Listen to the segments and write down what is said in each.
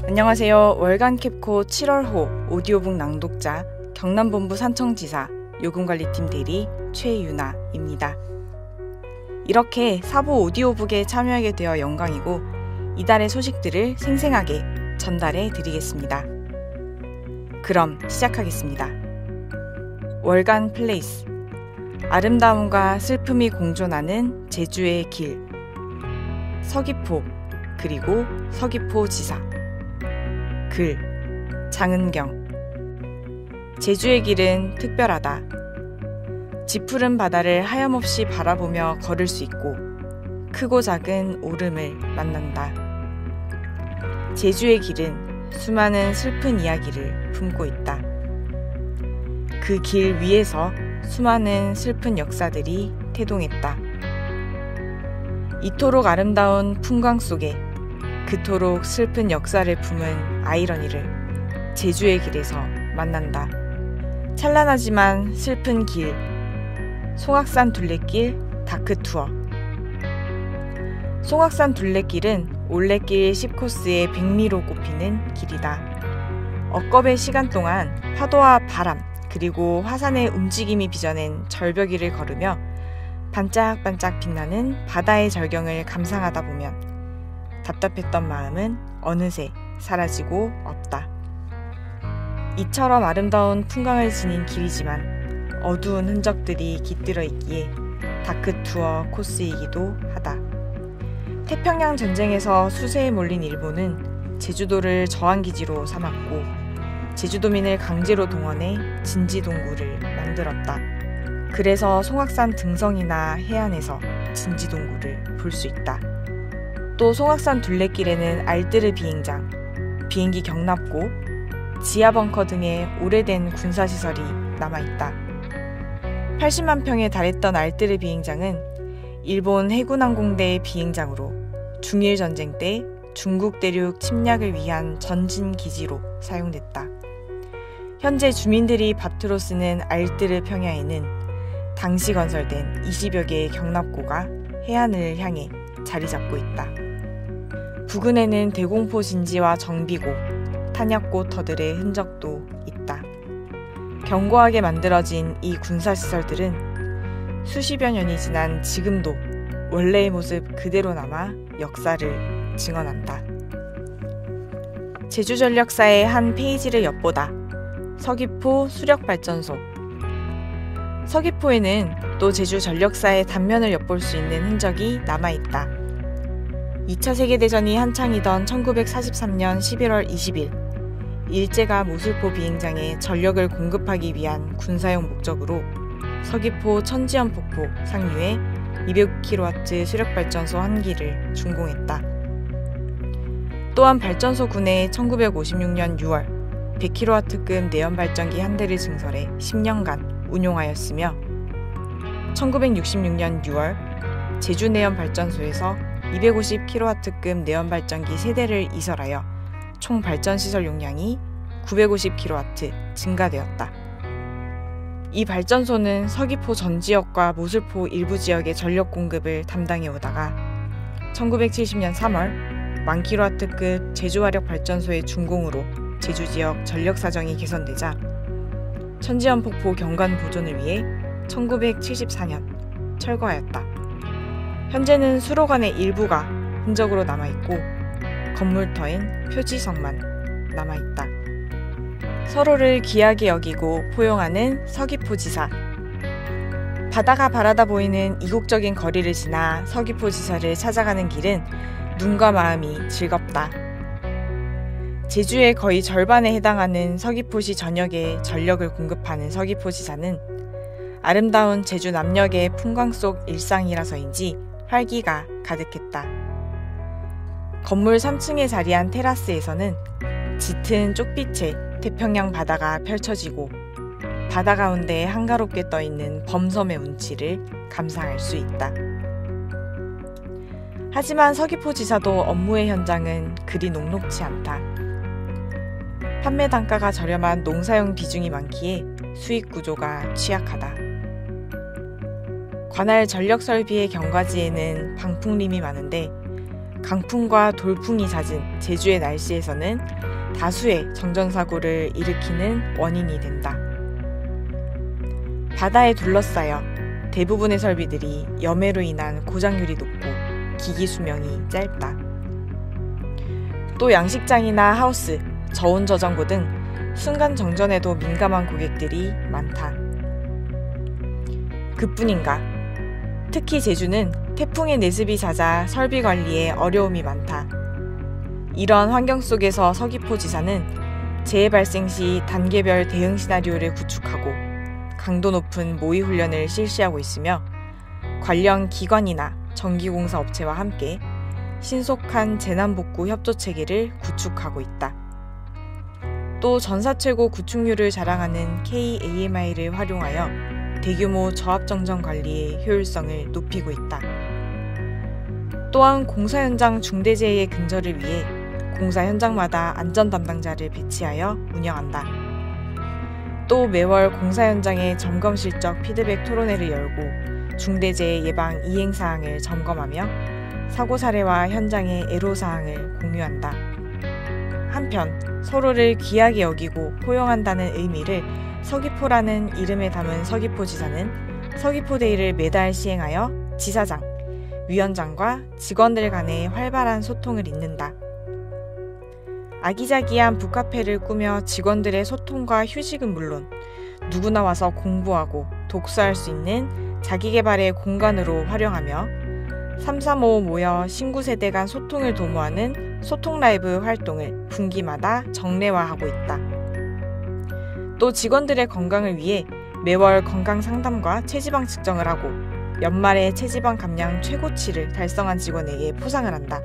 안녕하세요. 월간 캡코 7월호 오디오북 낭독자 경남본부 산청지사 요금관리팀 대리 최유나입니다. 이렇게 사보 오디오북에 참여하게 되어 영광이고 이달의 소식들을 생생하게 전달해 드리겠습니다. 그럼 시작하겠습니다. 월간 플레이스, 아름다움과 슬픔이 공존하는 제주의 길, 서귀포 그리고 서귀포지사. 글, 장은경. 제주의 길은 특별하다. 짙푸른 바다를 하염없이 바라보며 걸을 수 있고 크고 작은 오름을 만난다. 제주의 길은 수많은 슬픈 이야기를 품고 있다. 그 길 위에서 수많은 슬픈 역사들이 태동했다. 이토록 아름다운 풍광 속에 그토록 슬픈 역사를 품은 아이러니를 제주의 길에서 만난다. 찬란하지만 슬픈 길, 송악산 둘레길 다크투어. 송악산 둘레길은 올레길 10코스의 백미로 꼽히는 길이다. 억겁의 시간 동안 파도와 바람 그리고 화산의 움직임이 빚어낸 절벽 위를 걸으며 반짝반짝 빛나는 바다의 절경을 감상하다 보면 답답했던 마음은 어느새 사라지고 없다. 이처럼 아름다운 풍광을 지닌 길이지만 어두운 흔적들이 깃들어 있기에 다크투어 코스이기도 하다. 태평양 전쟁에서 수세에 몰린 일본은 제주도를 저항기지로 삼았고 제주도민을 강제로 동원해 진지동굴을 만들었다. 그래서 송악산 등성이나 해안에서 진지동굴을 볼 수 있다. 또 송악산 둘레길에는 알뜨르 비행장, 비행기 경납고, 지하벙커 등의 오래된 군사시설이 남아있다. 80만 평에 달했던 알뜨르 비행장은 일본 해군항공대 비행장으로 중일전쟁 때 중국 대륙 침략을 위한 전진기지로 사용됐다. 현재 주민들이 밭으로 쓰는 알뜨르 평야에는 당시 건설된 20여 개의 경납고가 해안을 향해 자리 잡고 있다. 부근에는 대공포 진지와 정비고, 탄약고 터들의 흔적도 있다. 견고하게 만들어진 이 군사시설들은 수십여 년이 지난 지금도 원래의 모습 그대로 남아 역사를 증언한다. 제주전력사의 한 페이지를 엿보다. 서귀포 수력발전소. 서귀포에는 또 제주전력사의 단면을 엿볼 수 있는 흔적이 남아있다. 2차 세계대전이 한창이던 1943년 11월 20일 일제가 모슬포 비행장에 전력을 공급하기 위한 군사용 목적으로 서귀포 천지연 폭포 상류에 200kW 수력발전소 1기를 준공했다. 또한 발전소군에 1956년 6월 100kW급 내연발전기 1대를 증설해 10년간 운용하였으며 1966년 6월 제주내연발전소에서 250kW급 내연발전기 3대를 이설하여 총 발전시설 용량이 950kW 증가되었다. 이 발전소는 서귀포 전 지역과 모슬포 일부 지역의 전력 공급을 담당해 오다가 1970년 3월 10,000kW급 제주화력발전소의 준공으로 제주 지역 전력 사정이 개선되자 천지연 폭포 경관 보존을 위해 1974년 철거하였다. 현재는 수로관의 일부가 흔적으로 남아있고 건물터인 표지석만 남아있다. 서로를 귀하게 여기고 포용하는 서귀포지사. 바다가 바라다 보이는 이국적인 거리를 지나 서귀포지사를 찾아가는 길은 눈과 마음이 즐겁다. 제주의 거의 절반에 해당하는 서귀포시 전역에 전력을 공급하는 서귀포지사는 아름다운 제주 남녘의 풍광 속 일상이라서인지 활기가 가득했다. 건물 3층에 자리한 테라스에서는 짙은 쪽빛의 태평양 바다가 펼쳐지고 바다 가운데 한가롭게 떠있는 범섬의 운치를 감상할 수 있다. 하지만 서귀포지사도 업무의 현장은 그리 녹록지 않다. 판매 단가가 저렴한 농사용 비중이 많기에 수익 구조가 취약하다. 관할 전력 설비의 경과지에는 방풍림이 많은데 강풍과 돌풍이 잦은 제주의 날씨에서는 다수의 정전사고를 일으키는 원인이 된다. 바다에 둘러싸여 대부분의 설비들이 염해로 인한 고장률이 높고 기기 수명이 짧다. 또 양식장이나 하우스, 저온저장고 등 순간 정전에도 민감한 고객들이 많다. 그뿐인가? 특히 제주는 태풍의 내습이 잦아 설비 관리에 어려움이 많다. 이런 환경 속에서 서귀포 지사는 재해 발생 시 단계별 대응 시나리오를 구축하고 강도 높은 모의 훈련을 실시하고 있으며 관련 기관이나 전기공사 업체와 함께 신속한 재난복구 협조 체계를 구축하고 있다. 또 전사 최고 구축률을 자랑하는 KAMI를 활용하여 대규모 저압정전 관리의 효율성을 높이고 있다. 또한 공사 현장 중대재해 근절을 위해 공사 현장마다 안전 담당자를 배치하여 운영한다. 또 매월 공사 현장의 점검 실적 피드백 토론회를 열고 중대재해 예방 이행사항을 점검하며 사고 사례와 현장의 애로사항을 공유한다. 한편 서로를 귀하게 여기고 포용한다는 의미를 서귀포라는 이름에 담은 서귀포지사는 서귀포데이를 매달 시행하여 지사장, 위원장과 직원들 간의 활발한 소통을 잇는다. 아기자기한 북카페를 꾸며 직원들의 소통과 휴식은 물론 누구나 와서 공부하고 독서할 수 있는 자기계발의 공간으로 활용하며 335 모여 신구세대 간 소통을 도모하는 소통 라이브 활동을 분기마다 정례화하고 있다. 또 직원들의 건강을 위해 매월 건강 상담과 체지방 측정을 하고 연말에 체지방 감량 최고치를 달성한 직원에게 포상을 한다.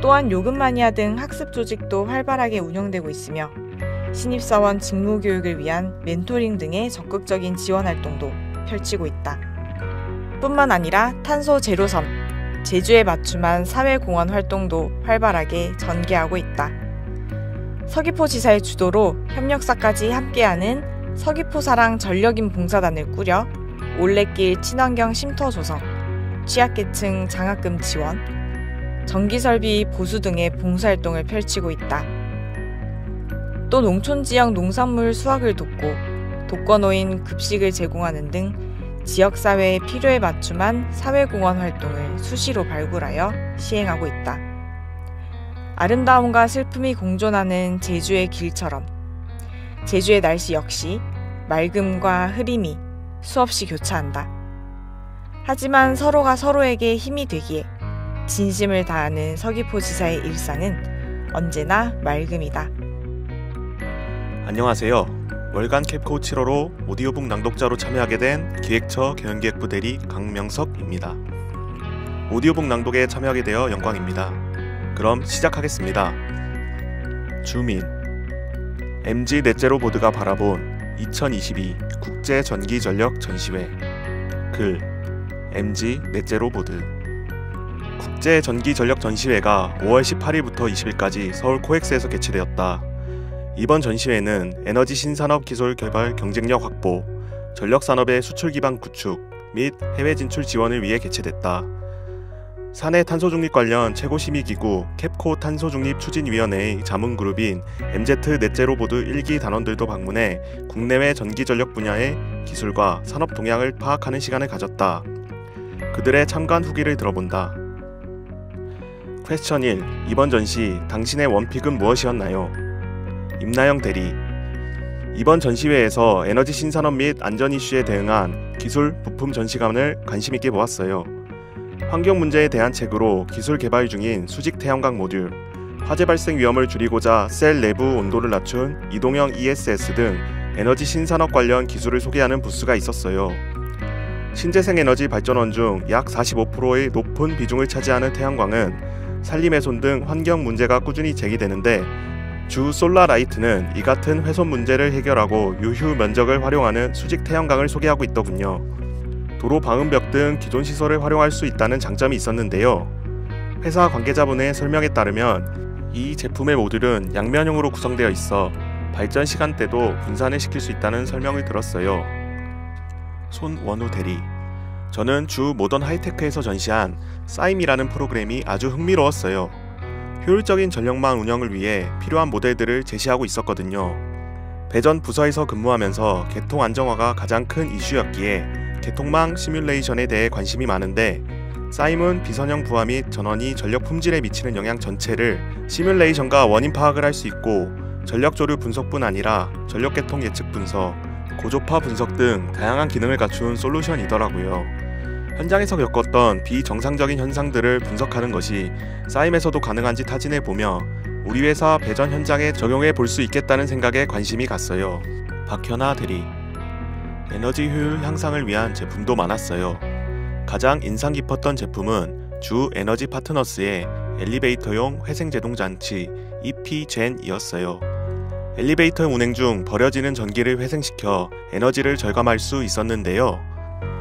또한 요금 마니아 등 학습 조직도 활발하게 운영되고 있으며 신입사원 직무교육을 위한 멘토링 등의 적극적인 지원 활동도 펼치고 있다. 뿐만 아니라 탄소 제로섬, 제주에 맞춤한 사회공헌 활동도 활발하게 전개하고 있다. 서귀포지사의 주도로 협력사까지 함께하는 서귀포사랑 전력인 봉사단을 꾸려 올레길 친환경 쉼터 조성, 취약계층 장학금 지원, 전기설비 보수 등의 봉사활동을 펼치고 있다. 또 농촌지역 농산물 수확을 돕고 독거노인 급식을 제공하는 등 지역사회의 필요에 맞춤한 사회공헌 활동을 수시로 발굴하여 시행하고 있다. 아름다움과 슬픔이 공존하는 제주의 길처럼 제주의 날씨 역시 맑음과 흐림이 수없이 교차한다. 하지만 서로가 서로에게 힘이 되기에 진심을 다하는 서귀포지사의 일상은 언제나 맑음이다. 안녕하세요. 월간 캡코 7호로 오디오북 낭독자로 참여하게 된 기획처 경영기획부 대리 강명석입니다. 오디오북 낭독에 참여하게 되어 영광입니다. 그럼 시작하겠습니다. 주민 MG 넷제로 보드가 바라본 2022 국제전기전력 전시회. 글 MG 넷제로 보드. 국제전기전력 전시회가 5월 18일부터 20일까지 서울 코엑스에서 개최되었다. 이번 전시회는 에너지 신산업 기술 개발 경쟁력 확보, 전력산업의 수출 기반 구축 및 해외 진출 지원을 위해 개최됐다. 사내 탄소중립 관련 최고심의기구 캡코 탄소중립추진위원회의 자문그룹인 MZ 넷제로보드 1기 단원들도 방문해 국내외 전기전력 분야의 기술과 산업 동향을 파악하는 시간을 가졌다. 그들의 참관 후기를 들어본다. 퀘스천 1. 이번 전시 당신의 원픽은 무엇이었나요? 임나영 대리. 이번 전시회에서 에너지 신산업 및 안전 이슈에 대응한 기술 부품 전시관을 관심있게 보았어요. 환경 문제에 대한 책으로 기술 개발 중인 수직 태양광 모듈, 화재 발생 위험을 줄이고자 셀 내부 온도를 낮춘 이동형 ESS 등 에너지 신산업 관련 기술을 소개하는 부스가 있었어요. 신재생 에너지 발전원 중 약 45%의 높은 비중을 차지하는 태양광은 산림훼손 등 환경 문제가 꾸준히 제기되는데 주 솔라라이트는 이 같은 훼손 문제를 해결하고 유휴 면적을 활용하는 수직 태양광을 소개하고 있더군요. 도로 방음벽 등 기존 시설을 활용할 수 있다는 장점이 있었는데요. 회사 관계자분의 설명에 따르면 이 제품의 모듈은 양면형으로 구성되어 있어 발전 시간대도 분산을 시킬 수 있다는 설명을 들었어요. 손원우 대리. 저는 주 모던 하이테크에서 전시한 싸임이라는 프로그램이 아주 흥미로웠어요. 효율적인 전력망 운영을 위해 필요한 모델들을 제시하고 있었거든요. 배전 부서에서 근무하면서 개통 안정화가 가장 큰 이슈였기에 개통망 시뮬레이션에 대해 관심이 많은데, 싸임은 비선형 부하 및 전원이 전력 품질에 미치는 영향 전체를 시뮬레이션과 원인 파악을 할 수 있고, 전력 조류 분석뿐 아니라 전력 개통 예측 분석, 고조파 분석 등 다양한 기능을 갖춘 솔루션이더라고요. 현장에서 겪었던 비정상적인 현상들을 분석하는 것이 싸임에서도 가능한지 타진해보며 우리 회사 배전 현장에 적용해 볼 수 있겠다는 생각에 관심이 갔어요. 박현아 대리. 에너지 효율 향상을 위한 제품도 많았어요. 가장 인상 깊었던 제품은 주 에너지 파트너스의 엘리베이터용 회생제동장치 EP-Gen이었어요. 엘리베이터 운행 중 버려지는 전기를 회생시켜 에너지를 절감할 수 있었는데요.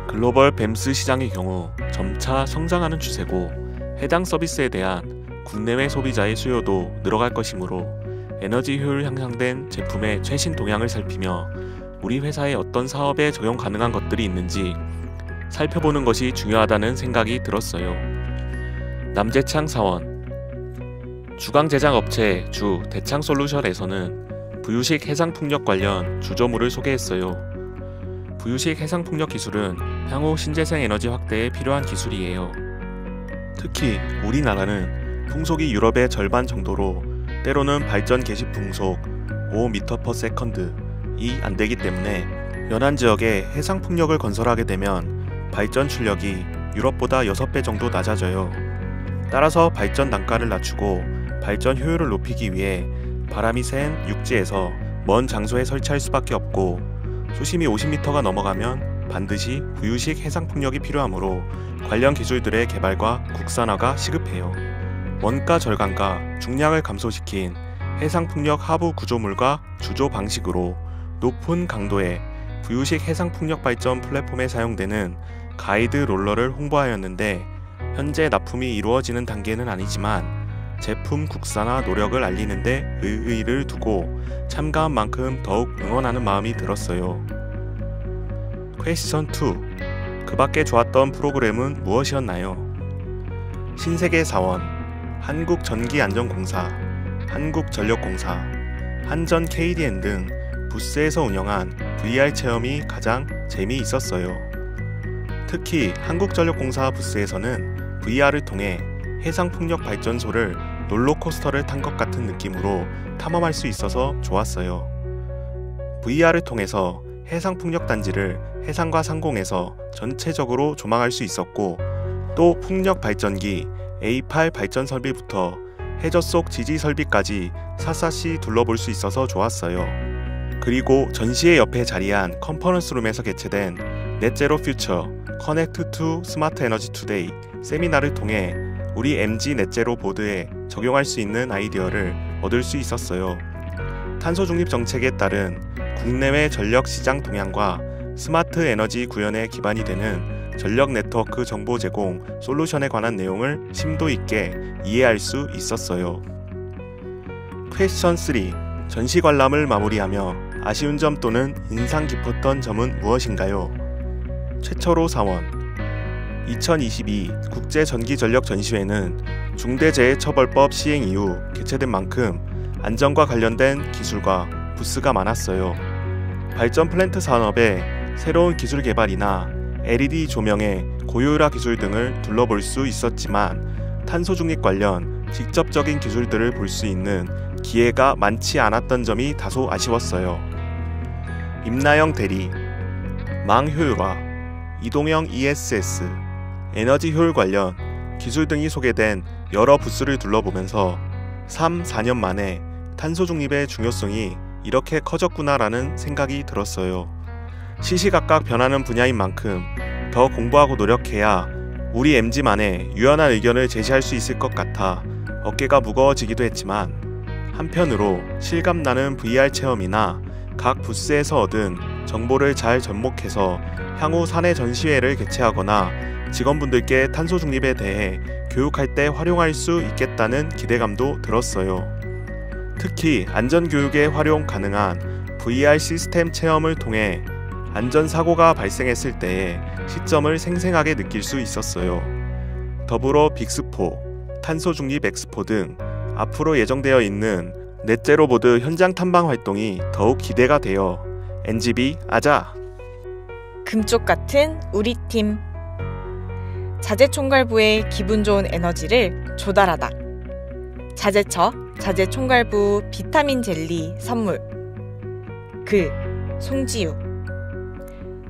글로벌 뱀스 시장의 경우 점차 성장하는 추세고, 해당 서비스에 대한 국내외 소비자의 수요도 늘어갈 것이므로 에너지 효율 향상된 제품의 최신 동향을 살피며 우리 회사의 어떤 사업에 적용 가능한 것들이 있는지 살펴보는 것이 중요하다는 생각이 들었어요. 남재창 사원. 주강 제작 업체 주 대창솔루션에서는 부유식 해상풍력 관련 주조물을 소개했어요. 부유식 해상풍력 기술은 향후 신재생 에너지 확대에 필요한 기술이에요. 특히 우리나라는 풍속이 유럽의 절반 정도로, 때로는 발전 개시 풍속 5m/s이 안되기 때문에 연안 지역에 해상풍력을 건설하게 되면 발전 출력이 유럽보다 6배 정도 낮아져요. 따라서 발전 단가를 낮추고 발전 효율을 높이기 위해 바람이 센 육지에서 먼 장소에 설치할 수밖에 없고, 수심이 50m가 넘어가면 반드시 부유식 해상풍력이 필요하므로 관련 기술들의 개발과 국산화가 시급해요. 원가 절감과 중량을 감소시킨 해상풍력 하부 구조물과 주조 방식으로 높은 강도의 부유식 해상풍력 발전 플랫폼에 사용되는 가이드 롤러를 홍보하였는데, 현재 납품이 이루어지는 단계는 아니지만 제품 국산화 노력을 알리는 데 의의를 두고 참가한 만큼 더욱 응원하는 마음이 들었어요. 퀘스천 2. 그 밖에 좋았던 프로그램은 무엇이었나요? 신세계 사원, 한국전기안전공사, 한국전력공사, 한전 KDN 등 부스에서 운영한 VR 체험이 가장 재미있었어요. 특히 한국전력공사 부스에서는 VR을 통해 해상풍력 발전소를 롤러코스터를 탄 것 같은 느낌으로 탐험할 수 있어서 좋았어요. VR을 통해서 해상풍력 단지를 해상과 상공에서 전체적으로 조망할 수 있었고, 또 풍력 발전기 A8 발전 설비부터 해저 속 지지 설비까지 샅샅이 둘러볼 수 있어서 좋았어요. 그리고 전시회 옆에 자리한 컨퍼런스룸에서 개최된 넷제로 퓨처 커넥트 투 스마트 에너지 투데이 세미나를 통해 우리 MG 넷제로 보드에 적용할 수 있는 아이디어를 얻을 수 있었어요. 탄소 중립 정책에 따른 국내외 전력 시장 동향과 스마트 에너지 구현에 기반이 되는 전력 네트워크 정보 제공 솔루션에 관한 내용을 심도 있게 이해할 수 있었어요. 퀘스천 3. 전시 관람을 마무리하며 아쉬운 점 또는 인상 깊었던 점은 무엇인가요? 최철호 사원. 2022 국제전기전력전시회는 중대재해처벌법 시행 이후 개최된 만큼 안전과 관련된 기술과 부스가 많았어요. 발전 플랜트 산업의 새로운 기술 개발이나 LED 조명의 고효율화 기술 등을 둘러볼 수 있었지만, 탄소 중립 관련 직접적인 기술들을 볼 수 있는 기회가 많지 않았던 점이 다소 아쉬웠어요. 임나영 대리. 망 효율화, 이동형 ESS, 에너지 효율 관련 기술 등이 소개된 여러 부스를 둘러보면서 3, 4년 만에 탄소 중립의 중요성이 이렇게 커졌구나라는 생각이 들었어요. 시시각각 변하는 분야인 만큼 더 공부하고 노력해야 우리 MG만의 유연한 의견을 제시할 수 있을 것 같아 어깨가 무거워지기도 했지만, 한편으로 실감나는 VR 체험이나 각 부스에서 얻은 정보를 잘 접목해서 향후 사내 전시회를 개최하거나 직원분들께 탄소 중립에 대해 교육할 때 활용할 수 있겠다는 기대감도 들었어요. 특히 안전교육에 활용 가능한 VR 시스템 체험을 통해 안전사고가 발생했을 때의 시점을 생생하게 느낄 수 있었어요. 더불어 빅스포, 탄소중립 엑스포 등 앞으로 예정되어 있는 넷제로보드 현장 탐방 활동이 더욱 기대가 되어 NGB 아자! 금쪽 같은 우리 팀. 자재총괄부의 기분 좋은 에너지를 조달하다. 자재처, 자재총괄부 비타민 젤리 선물. 글, 송지유.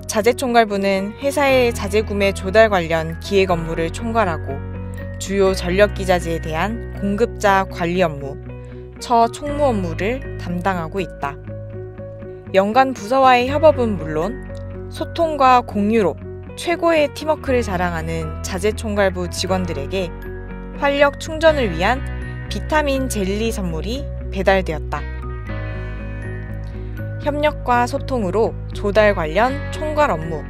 자재총괄부는 회사의 자재구매 조달 관련 기획 업무를 총괄하고 주요 전력기자재에 대한 공급자 관리 업무, 처 총무 업무를 담당하고 있다. 연간 부서와의 협업은 물론 소통과 공유로 최고의 팀워크를 자랑하는 자재총괄부 직원들에게 활력 충전을 위한 비타민 젤리 선물이 배달되었다. 협력과 소통으로 조달 관련 총괄 업무.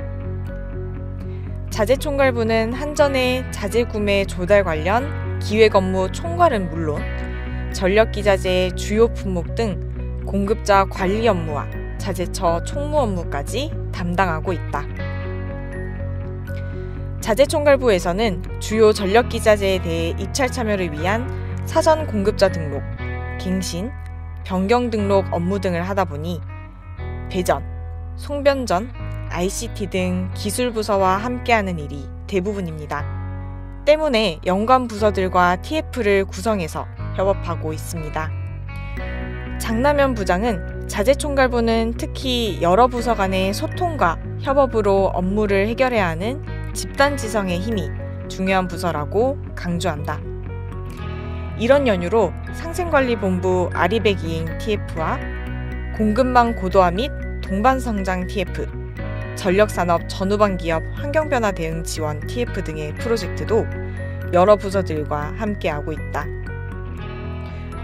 자재총괄부는 한전의 자재구매 조달 관련 기획 업무 총괄은 물론 전력기자재의 주요 품목 등 공급자 관리 업무와 자재처 총무 업무까지 담당하고 있다. 자재총괄부에서는 주요 전력기자재에 대해 입찰 참여를 위한 사전 공급자 등록, 갱신, 변경 등록 업무 등을 하다 보니 배전, 송변전, ICT 등 기술부서와 함께하는 일이 대부분입니다. 때문에 연관 부서들과 TF를 구성해서 협업하고 있습니다. 장남현 부장은 자재총괄부는 특히 여러 부서 간의 소통과 협업으로 업무를 해결해야 하는 집단지성의 힘이 중요한 부서라고 강조한다. 이런 연유로 상생관리본부 아리백이행 TF와 공급망 고도화 및 동반성장 TF, 전력산업 전후반기업 환경변화 대응 지원 TF 등의 프로젝트도 여러 부서들과 함께하고 있다.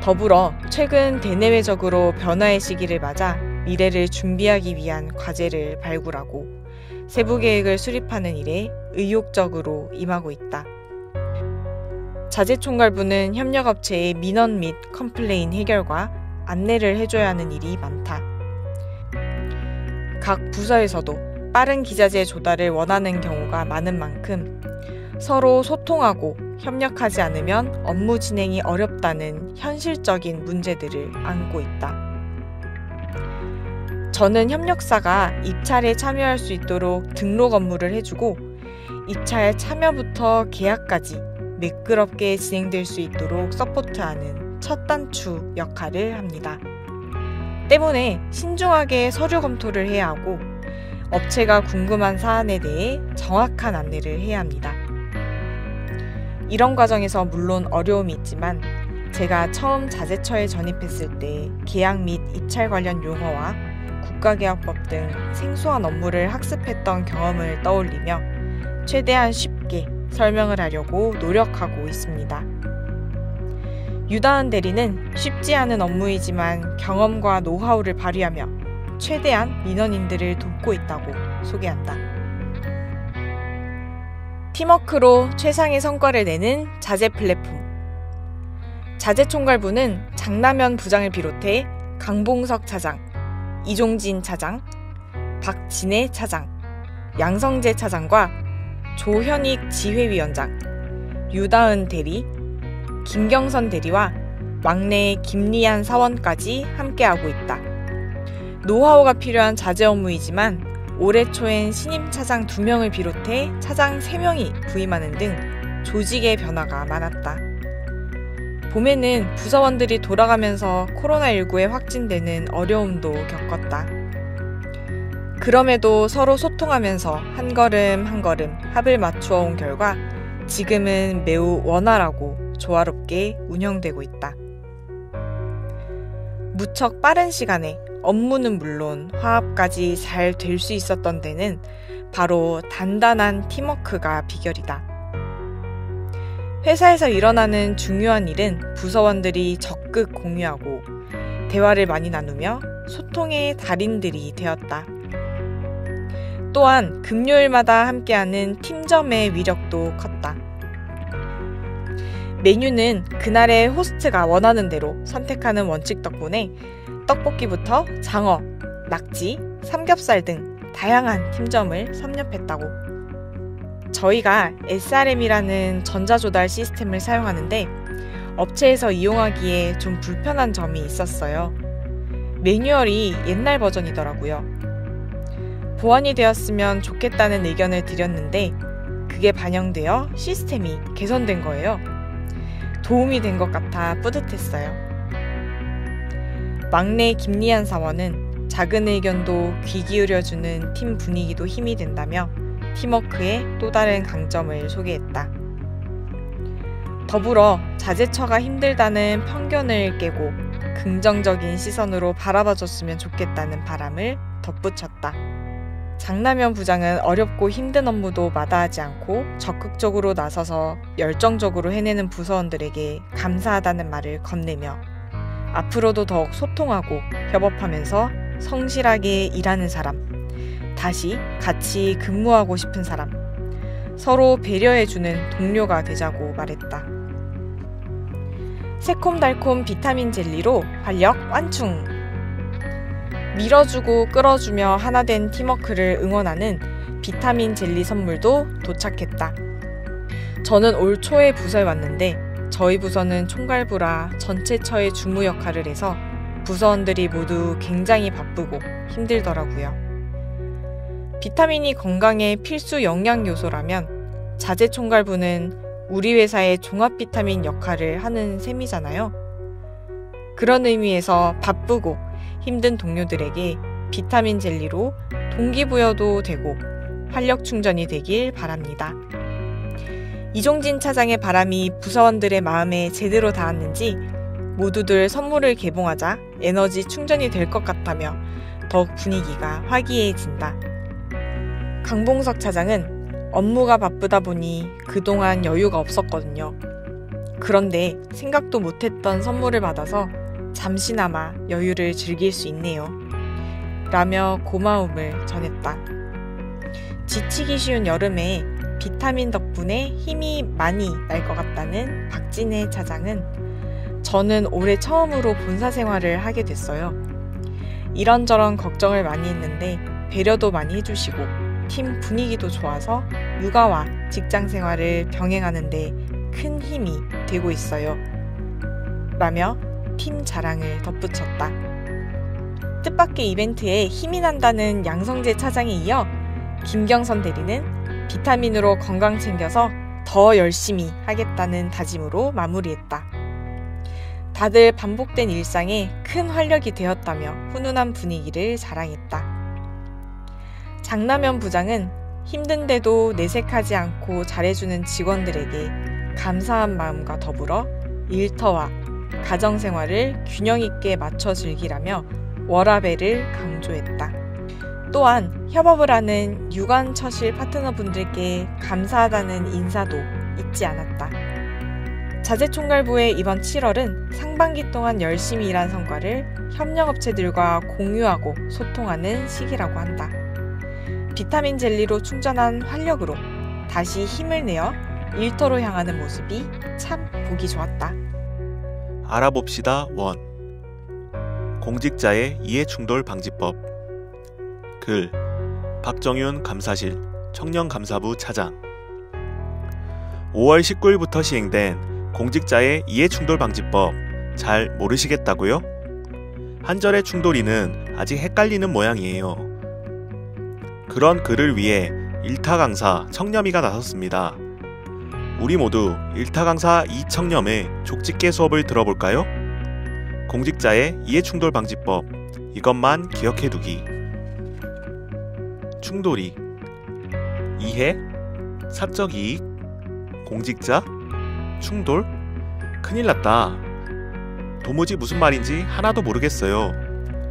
더불어 최근 대내외적으로 변화의 시기를 맞아 미래를 준비하기 위한 과제를 발굴하고 세부 계획을 수립하는 일에 의욕적으로 임하고 있다. 자재총괄부는 협력업체의 민원 및 컴플레인 해결과 안내를 해줘야 하는 일이 많다. 각 부서에서도 빠른 기자재 조달을 원하는 경우가 많은 만큼 서로 소통하고 협력하지 않으면 업무 진행이 어렵다는 현실적인 문제들을 안고 있다. 저는 협력사가 입찰에 참여할 수 있도록 등록 업무를 해주고 입찰 참여부터 계약까지 매끄럽게 진행될 수 있도록 서포트하는 첫 단추 역할을 합니다. 때문에 신중하게 서류 검토를 해야 하고 업체가 궁금한 사안에 대해 정확한 안내를 해야 합니다. 이런 과정에서 물론 어려움이 있지만 제가 처음 자재처에 전입했을 때 계약 및 입찰 관련 용어와 국가계약법 등 생소한 업무를 학습했던 경험을 떠올리며 최대한 쉽게 설명을 하려고 노력하고 있습니다. 유다은 대리는 쉽지 않은 업무이지만 경험과 노하우를 발휘하며 최대한 민원인들을 돕고 있다고 소개한다. 팀워크로 최상의 성과를 내는 자재 플랫폼. 자재총괄부는 장남현 부장을 비롯해 강봉석 차장, 이종진 차장, 박진애 차장, 양성재 차장과 조현익 지회위원장, 유다은 대리, 김경선 대리와 막내 김리안 사원까지 함께하고 있다. 노하우가 필요한 자재 업무이지만 올해 초엔 신임 차장 2명을 비롯해 차장 3명이 부임하는 등 조직의 변화가 많았다. 봄에는 부서원들이 돌아가면서 코로나19에 확진되는 어려움도 겪었다. 그럼에도 서로 소통하면서 한 걸음 한 걸음 합을 맞추어 온 결과 지금은 매우 원활하고 조화롭게 운영되고 있다. 무척 빠른 시간에 업무는 물론 화합까지 잘 될 수 있었던 데는 바로 단단한 팀워크가 비결이다. 회사에서 일어나는 중요한 일은 부서원들이 적극 공유하고 대화를 많이 나누며 소통의 달인들이 되었다. 또한 금요일마다 함께하는 팀점의 위력도 컸다. 메뉴는 그날의 호스트가 원하는 대로 선택하는 원칙 덕분에 떡볶이부터 장어, 낙지, 삼겹살 등 다양한 팀점을 섭렵했다고. 저희가 SRM이라는 전자조달 시스템을 사용하는데 업체에서 이용하기에 좀 불편한 점이 있었어요. 매뉴얼이 옛날 버전이더라고요. 보완이 되었으면 좋겠다는 의견을 드렸는데 그게 반영되어 시스템이 개선된 거예요. 도움이 된 것 같아 뿌듯했어요. 막내 김리안 사원은 작은 의견도 귀 기울여주는 팀 분위기도 힘이 된다며 팀워크의 또 다른 강점을 소개했다. 더불어 자재처가 힘들다는 편견을 깨고 긍정적인 시선으로 바라봐줬으면 좋겠다는 바람을 덧붙였다. 장남현 부장은 어렵고 힘든 업무도 마다하지 않고 적극적으로 나서서 열정적으로 해내는 부서원들에게 감사하다는 말을 건네며 앞으로도 더욱 소통하고 협업하면서 성실하게 일하는 사람, 다시 같이 근무하고 싶은 사람, 서로 배려해주는 동료가 되자고 말했다. 새콤달콤 비타민 젤리로 활력 완충! 밀어주고 끌어주며 하나 된 팀워크를 응원하는 비타민 젤리 선물도 도착했다. 저는 올 초에 부서에 왔는데 저희 부서는 총괄부라 전체 처의 주무 역할을 해서 부서원들이 모두 굉장히 바쁘고 힘들더라고요. 비타민이 건강에 필수 영양 요소라면 자재 총괄부는 우리 회사의 종합 비타민 역할을 하는 셈이잖아요. 그런 의미에서 바쁘고 힘든 동료들에게 비타민 젤리로 동기부여도 되고 활력 충전이 되길 바랍니다. 이종진 차장의 바람이 부서원들의 마음에 제대로 닿았는지 모두들 선물을 개봉하자 에너지 충전이 될 것 같다며 더욱 분위기가 화기애애진다. 강봉석 차장은 업무가 바쁘다 보니 그동안 여유가 없었거든요. 그런데 생각도 못했던 선물을 받아서 잠시나마 여유를 즐길 수 있네요. 라며 고마움을 전했다. 지치기 쉬운 여름에 비타민 덕분에 힘이 많이 날 것 같다는 박진혜 차장은 저는 올해 처음으로 본사 생활을 하게 됐어요. 이런저런 걱정을 많이 했는데 배려도 많이 해주시고 팀 분위기도 좋아서 육아와 직장 생활을 병행하는 데 큰 힘이 되고 있어요. 라며 팀 자랑을 덧붙였다. 뜻밖의 이벤트에 힘이 난다는 양성재 차장에 이어 김경선 대리는 비타민으로 건강 챙겨서 더 열심히 하겠다는 다짐으로 마무리했다. 다들 반복된 일상에 큰 활력이 되었다며 훈훈한 분위기를 자랑했다. 장남현 부장은 힘든데도 내색하지 않고 잘해주는 직원들에게 감사한 마음과 더불어 일터와 가정생활을 균형 있게 맞춰 즐기라며 워라밸을 강조했다. 또한 협업을 하는 유관처실 파트너분들께 감사하다는 인사도 잊지 않았다. 자재총괄부의 이번 7월은 상반기 동안 열심히 일한 성과를 협력업체들과 공유하고 소통하는 시기라고 한다. 비타민 젤리로 충전한 활력으로 다시 힘을 내어 일터로 향하는 모습이 참 보기 좋았다. 알아봅시다. 1. 공직자의 이해충돌 방지법. 글 박정윤 감사실 청년감사부 차장. 5월 19일부터 시행된 공직자의 이해충돌 방지법 잘 모르시겠다고요? 한절의 충돌이는 아직 헷갈리는 모양이에요. 그런 글을 위해 일타 강사 청렴이가 나섰습니다. 우리 모두 일타 강사 이청렴의 족집게 수업을 들어볼까요? 공직자의 이해충돌 방지법, 이것만 기억해두기. 충돌이 이해, 사적 이익, 공직자, 충돌? 큰일 났다. 도무지 무슨 말인지 하나도 모르겠어요.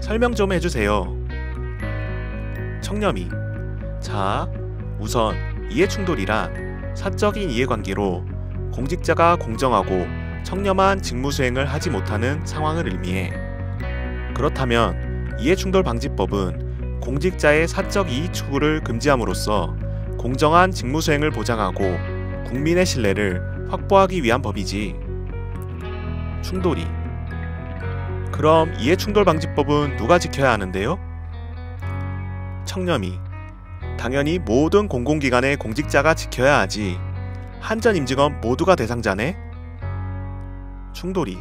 설명 좀 해주세요. 청렴이 자, 우선 이해충돌이란 사적인 이해관계로 공직자가 공정하고 청렴한 직무수행을 하지 못하는 상황을 의미해. 그렇다면 이해충돌방지법은 공직자의 사적 이익 추구를 금지함으로써 공정한 직무수행을 보장하고 국민의 신뢰를 확보하기 위한 법이지. 충돌이 그럼 이해충돌방지법은 누가 지켜야 하는데요? 청렴이 당연히 모든 공공기관의 공직자가 지켜야 하지. 한전 임직원 모두가 대상자네? 충돌이.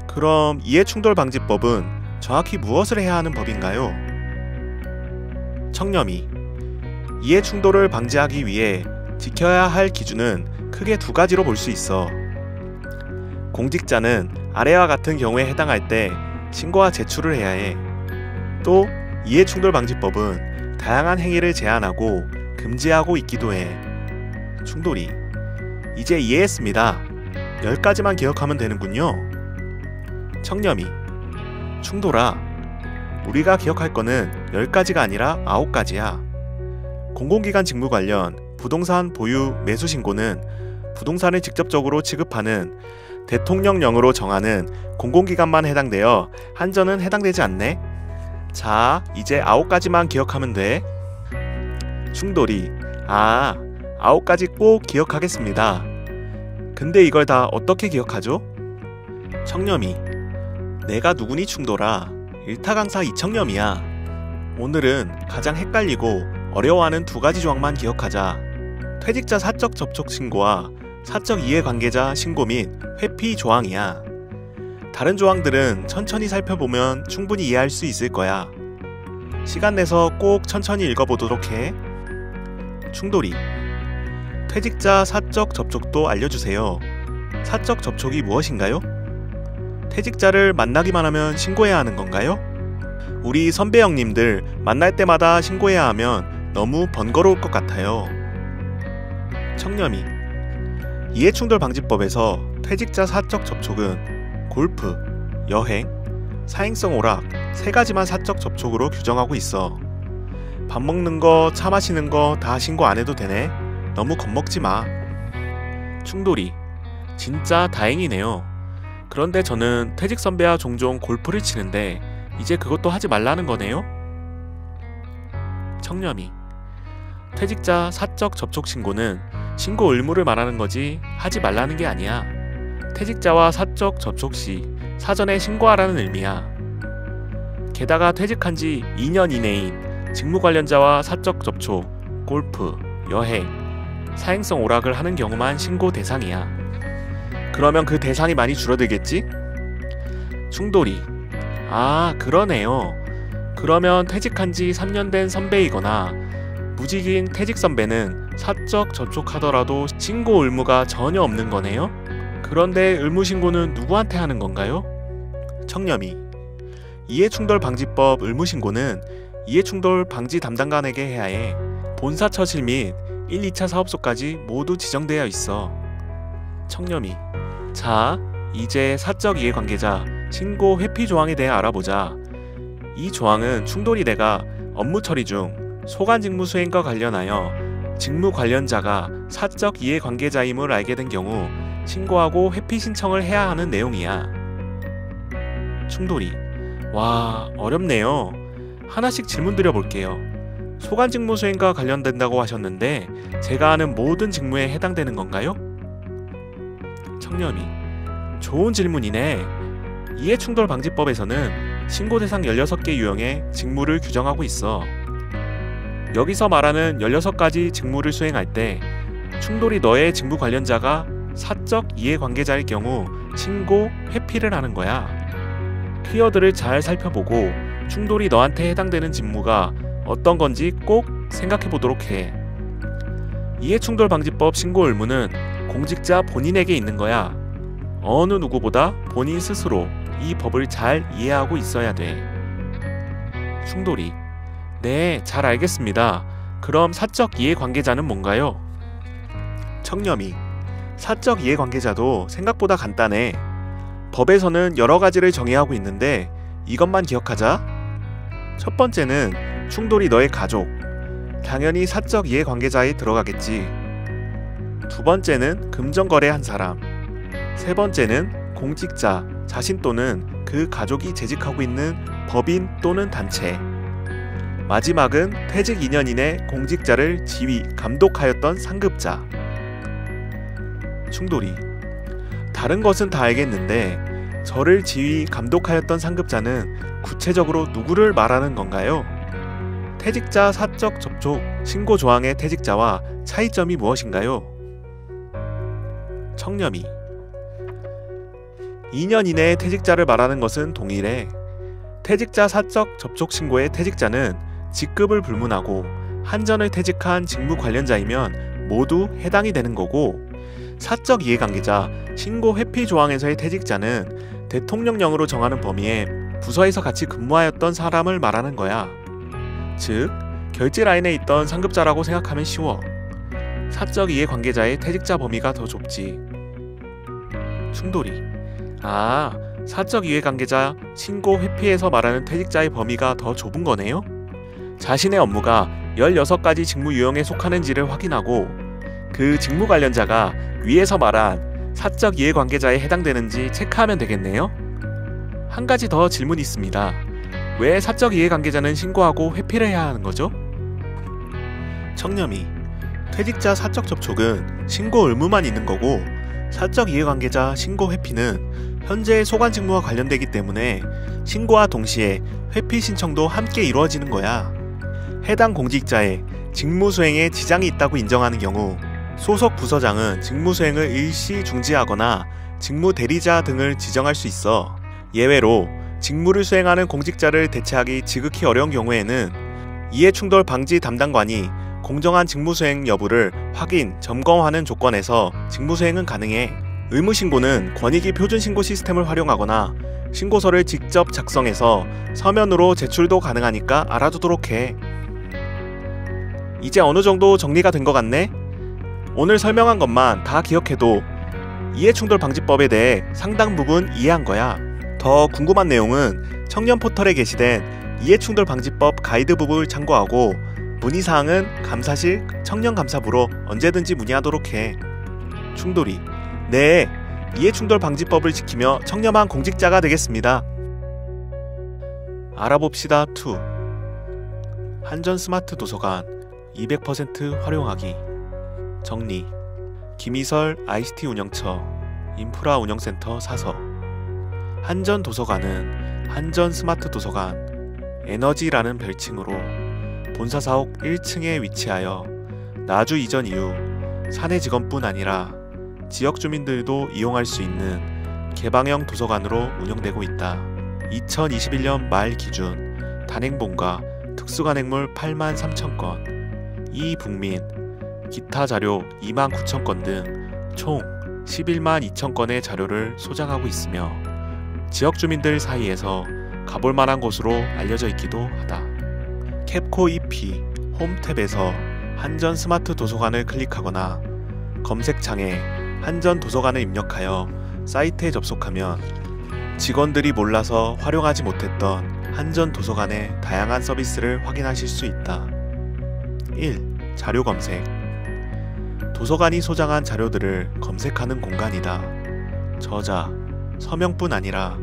그럼 이해충돌방지법은 정확히 무엇을 해야 하는 법인가요? 청렴이. 이해충돌을 방지하기 위해 지켜야 할 기준은 크게 두 가지로 볼 수 있어. 공직자는 아래와 같은 경우에 해당할 때 신고와 제출을 해야 해. 또 이해충돌방지법은 다양한 행위를 제한하고 금지하고 있기도 해. 충돌이. 이제 이해했습니다. 10가지만 기억하면 되는군요. 청렴이. 충돌아. 우리가 기억할 거는 10가지가 아니라 9가지야. 공공기관 직무 관련 부동산 보유 매수 신고는 부동산을 직접적으로 취급하는 대통령령으로 정하는 공공기관만 해당되어 한전은 해당되지 않네. 자, 이제 9가지만 기억하면 돼. 충돌이. 9가지 꼭 기억하겠습니다. 근데 이걸 다 어떻게 기억하죠? 청렴이. 내가 누구니 충돌아. 일타강사 이청렴이야. 오늘은 가장 헷갈리고 어려워하는 2가지 조항만 기억하자. 퇴직자 사적 접촉 신고와 사적 이해관계자 신고 및 회피 조항이야. 다른 조항들은 천천히 살펴보면 충분히 이해할 수 있을 거야. 시간 내서 꼭 천천히 읽어보도록 해. 충돌이. 퇴직자 사적 접촉도 알려주세요. 사적 접촉이 무엇인가요? 퇴직자를 만나기만 하면 신고해야 하는 건가요? 우리 선배 형님들 만날 때마다 신고해야 하면 너무 번거로울 것 같아요. 청렴이. 이해충돌방지법에서 퇴직자 사적 접촉은 골프, 여행, 사행성 오락 3가지만 사적 접촉으로 규정하고 있어. 밥 먹는 거, 차 마시는 거 다 신고 안 해도 되네. 너무 겁먹지 마. 충돌이. 진짜 다행이네요. 그런데 저는 퇴직 선배와 종종 골프를 치는데 이제 그것도 하지 말라는 거네요? 청렴이. 퇴직자 사적 접촉 신고는 신고 의무를 말하는 거지 하지 말라는 게 아니야. 퇴직자와 사적 접촉 시 사전에 신고하라는 의미야. 게다가 퇴직한 지 2년 이내인 직무 관련자와 사적 접촉, 골프, 여행, 사행성 오락을 하는 경우만 신고 대상이야. 그러면 그 대상이 많이 줄어들겠지? 충돌이. 그러네요. 그러면 퇴직한 지 3년 된 선배이거나 무직인 퇴직 선배는 사적 접촉하더라도 신고 의무가 전혀 없는 거네요? 그런데 의무 신고는 누구한테 하는 건가요? 청렴이. 이해충돌방지법 의무 신고는 이해충돌 방지 담당관에게 해야 해. 본사 처실 및 1, 2차 사업소까지 모두 지정되어 있어. 청렴이. 자, 이제 사적 이해관계자 신고 회피 조항에 대해 알아보자. 이 조항은 충돌이 내가 업무 처리 중 소관 직무 수행과 관련하여 직무 관련자가 사적 이해관계자임을 알게 된 경우 신고하고 회피 신청을 해야 하는 내용이야. 충돌이. 와, 어렵네요. 하나씩 질문 드려볼게요. 소관 직무 수행과 관련된다고 하셨는데 제가 하는 모든 직무에 해당되는 건가요? 청렴이. 좋은 질문이네. 이해충돌방지법에서는 신고 대상 16개 유형의 직무를 규정하고 있어. 여기서 말하는 16가지 직무를 수행할 때 충돌이 너의 직무 관련자가 사적 이해관계자일 경우 신고, 회피를 하는 거야. 키워드를 잘 살펴보고 충돌이 너한테 해당되는 직무가 어떤 건지 꼭 생각해 보도록 해. 이해충돌방지법 신고 의무는 공직자 본인에게 있는 거야. 어느 누구보다 본인 스스로 이 법을 잘 이해하고 있어야 돼. 충돌이. 네, 잘 알겠습니다. 그럼 사적 이해관계자는 뭔가요? 청렴이. 사적 이해관계자도 생각보다 간단해. 법에서는 여러 가지를 정의하고 있는데 이것만 기억하자. 첫 번째는 충돌이 너의 가족. 당연히 사적 이해관계자에 들어가겠지. 두 번째는 금전거래한 사람. 세 번째는 공직자, 자신 또는 그 가족이 재직하고 있는 법인 또는 단체. 마지막은 퇴직 2년 이내 공직자를 지휘, 감독하였던 상급자. 충돌이. 다른 것은 다 알겠는데 저를 지휘, 감독하였던 상급자는 구체적으로 누구를 말하는 건가요? 퇴직자 사적 접촉 신고 조항의 퇴직자와 차이점이 무엇인가요? 청렴이. 2년 이내의 퇴직자를 말하는 것은 동일해. 퇴직자 사적 접촉 신고의 퇴직자는 직급을 불문하고 한전을 퇴직한 직무 관련자이면 모두 해당이 되는 거고, 사적 이해관계자 신고 회피 조항에서의 퇴직자는 대통령령으로 정하는 범위에 부서에서 같이 근무하였던 사람을 말하는 거야. 즉, 결제 라인에 있던 상급자라고 생각하면 쉬워. 사적 이해관계자의 퇴직자 범위가 더 좁지. 충돌이. 사적 이해관계자 신고 회피에서 말하는 퇴직자의 범위가 더 좁은 거네요? 자신의 업무가 16가지 직무 유형에 속하는지를 확인하고 그 직무 관련자가 위에서 말한 사적 이해관계자에 해당되는지 체크하면 되겠네요? 한 가지 더 질문이 있습니다. 왜 사적 이해관계자는 신고하고 회피를 해야 하는 거죠? 청렴이. 퇴직자 사적 접촉은 신고 의무만 있는 거고, 사적 이해관계자 신고 회피는 현재의 소관 직무와 관련되기 때문에 신고와 동시에 회피 신청도 함께 이루어지는 거야. 해당 공직자의 직무 수행에 지장이 있다고 인정하는 경우 소속 부서장은 직무 수행을 일시 중지하거나 직무 대리자 등을 지정할 수 있어. 예외로 직무를 수행하는 공직자를 대체하기 지극히 어려운 경우에는 이해충돌 방지 담당관이 공정한 직무 수행 여부를 확인, 점검하는 조건에서 직무 수행은 가능해. 의무신고는 권익위 표준신고 시스템을 활용하거나 신고서를 직접 작성해서 서면으로 제출도 가능하니까 알아두도록 해. 이제 어느 정도 정리가 된 것 같네? 오늘 설명한 것만 다 기억해도 이해충돌방지법에 대해 상당 부분 이해한 거야. 더 궁금한 내용은 청년 포털에 게시된 이해충돌방지법 가이드북을 참고하고 문의사항은 감사실 청년감사부로 언제든지 문의하도록 해. 충돌이. 네, 이해충돌방지법을 지키며 청렴한 공직자가 되겠습니다. 알아봅시다 2. 한전 스마트 도서관 200% 활용하기. 정리. 김희설 ICT 운영처 인프라 운영센터 사서. 한전 도서관은 한전 스마트 도서관 에너지라는 별칭으로 본사 사옥 1층에 위치하여 나주 이전 이후 사내 직원뿐 아니라 지역 주민들도 이용할 수 있는 개방형 도서관으로 운영되고 있다. 2021년 말 기준 단행본과 특수간행물 83,000건, 이북민, 기타 자료 29,000건 등 총 112,000건의 자료를 소장하고 있으며 지역 주민들 사이에서 가볼 만한 곳으로 알려져 있기도 하다. 캡코 EP 홈 탭에서 한전 스마트 도서관을 클릭하거나 검색창에 한전 도서관을 입력하여 사이트에 접속하면 직원들이 몰라서 활용하지 못했던 한전 도서관의 다양한 서비스를 확인하실 수 있다. 1. 자료 검색. 도서관이 소장한 자료들을 검색하는 공간이다. 저자, 서명뿐 아니라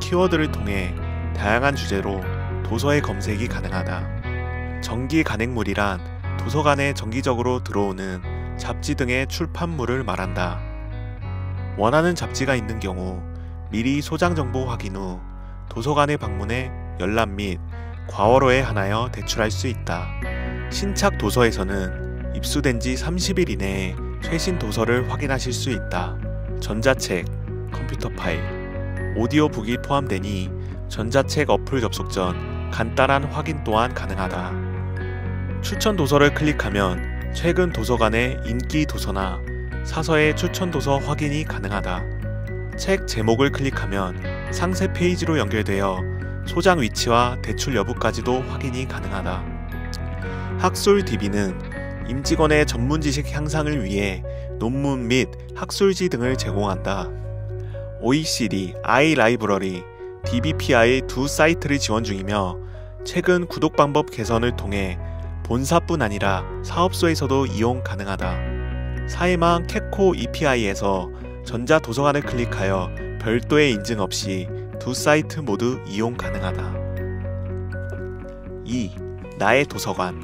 키워드를 통해 다양한 주제로 도서의 검색이 가능하다. 정기 간행물이란 도서관에 정기적으로 들어오는 잡지 등의 출판물을 말한다. 원하는 잡지가 있는 경우 미리 소장 정보 확인 후 도서관에 방문해 열람 및 과월호에 한하여 대출할 수 있다. 신착 도서에서는 입수된 지 30일 이내에 최신 도서를 확인하실 수 있다. 전자책, 컴퓨터 파일, 오디오북이 포함되니 전자책 어플 접속 전 간단한 확인 또한 가능하다. 추천 도서를 클릭하면 최근 도서관의 인기 도서나 사서의 추천 도서 확인이 가능하다. 책 제목을 클릭하면 상세 페이지로 연결되어 소장 위치와 대출 여부까지도 확인이 가능하다. 학술 DB는 임직원의 전문 지식 향상을 위해 논문 및 학술지 등을 제공한다. OECD, iLibrary, DBPI 두 사이트를 지원 중이며 최근 구독 방법 개선을 통해 본사뿐 아니라 사업소에서도 이용 가능하다. 사회망 캡코 EPI에서 전자도서관을 클릭하여 별도의 인증 없이 두 사이트 모두 이용 가능하다. 2. 나의 도서관.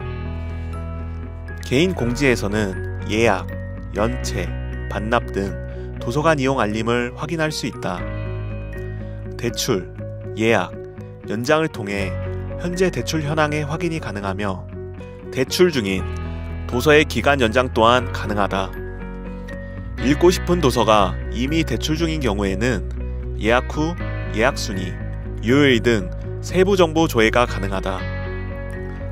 개인 공지에서는 예약, 연체, 반납 등 도서관 이용 알림을 확인할 수 있다. 대출, 예약, 연장을 통해 현재 대출 현황의 확인이 가능하며 대출 중인 도서의 기간 연장 또한 가능하다. 읽고 싶은 도서가 이미 대출 중인 경우에는 예약 후, 예약 순위, 유효일 등 세부 정보 조회가 가능하다.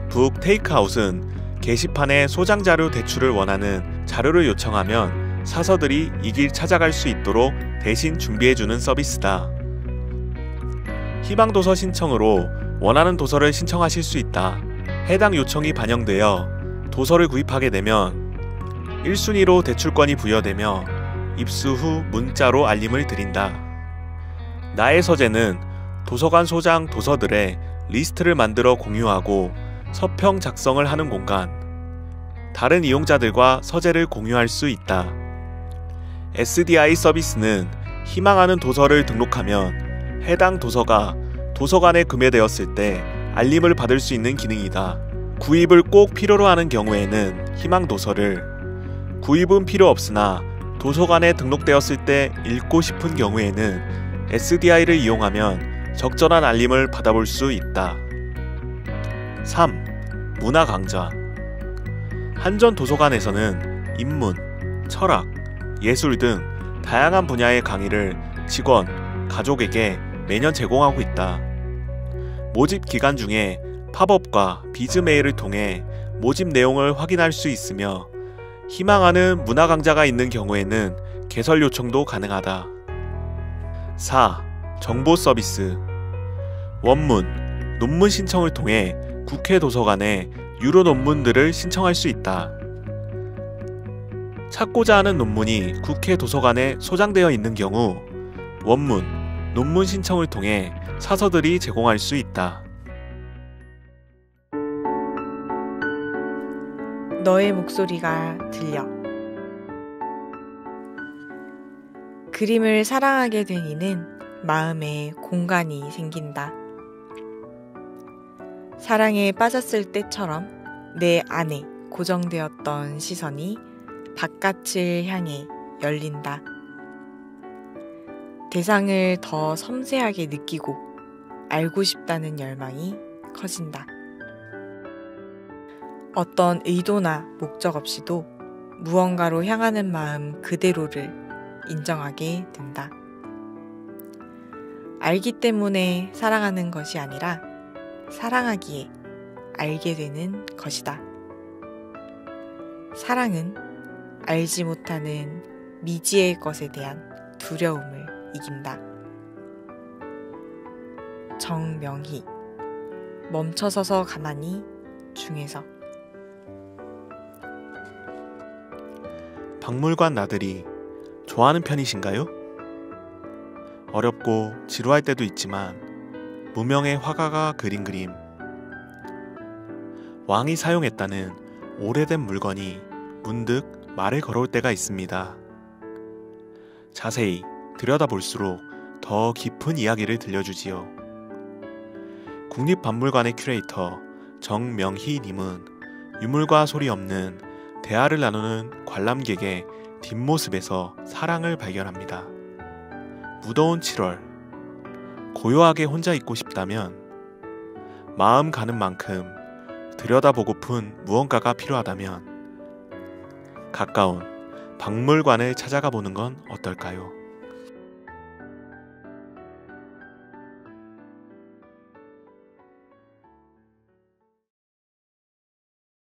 북 테이크아웃은 게시판에 소장 자료 대출을 원하는 자료를 요청하면 사서들이 이 길 찾아갈 수 있도록 대신 준비해주는 서비스다. 희망도서 신청으로 원하는 도서를 신청하실 수 있다. 해당 요청이 반영되어 도서를 구입하게 되면 1순위로 대출권이 부여되며 입수 후 문자로 알림을 드린다. 나의 서재는 도서관 소장 도서들의 리스트를 만들어 공유하고 서평 작성을 하는 공간. 다른 이용자들과 서재를 공유할 수 있다. SDI 서비스는 희망하는 도서를 등록하면 해당 도서가 도서관에 구매되었을 때 알림을 받을 수 있는 기능이다. 구입을 꼭 필요로 하는 경우에는 희망 도서를, 구입은 필요 없으나 도서관에 등록되었을 때 읽고 싶은 경우에는 SDI를 이용하면 적절한 알림을 받아볼 수 있다. 3. 문화 강좌. 한전 도서관에서는 인문, 철학, 예술 등 다양한 분야의 강의를 직원, 가족에게 매년 제공하고 있다. 모집 기간 중에 팝업과 비즈 메일을 통해 모집 내용을 확인할 수 있으며 희망하는 문화 강좌가 있는 경우에는 개설 요청도 가능하다. 4. 정보 서비스. 원문, 논문 신청을 통해 국회 도서관에 유료 논문들을 신청할 수 있다. 찾고자 하는 논문이 국회 도서관에 소장되어 있는 경우 원문, 논문 신청을 통해 사서들이 제공할 수 있다. 너의 목소리가 들려. 그림을 사랑하게 된 이는 마음에 공간이 생긴다. 사랑에 빠졌을 때처럼 내 안에 고정되었던 시선이 바깥을 향해 열린다. 대상을 더 섬세하게 느끼고 알고 싶다는 열망이 커진다. 어떤 의도나 목적 없이도 무언가로 향하는 마음 그대로를 인정하게 된다. 알기 때문에 사랑하는 것이 아니라 사랑하기에 알게 되는 것이다. 사랑은 알지 못하는 미지의 것에 대한 두려움을 이긴다. 정명희. 멈춰서서 가만히 중에서. 박물관 나들이 좋아하는 편이신가요? 어렵고 지루할 때도 있지만 무명의 화가가 그린 그림, 왕이 사용했다는 오래된 물건이 문득 말을 걸어올 때가 있습니다. 자세히 들여다볼수록 더 깊은 이야기를 들려주지요. 국립박물관의 큐레이터 정명희님은 유물과 소리 없는 대화를 나누는 관람객의 뒷모습에서 사랑을 발견합니다. 무더운 7월, 고요하게 혼자 있고 싶다면 마음 가는 만큼 들여다보고픈 무언가가 필요하다면 가까운 박물관을 찾아가 보는 건 어떨까요?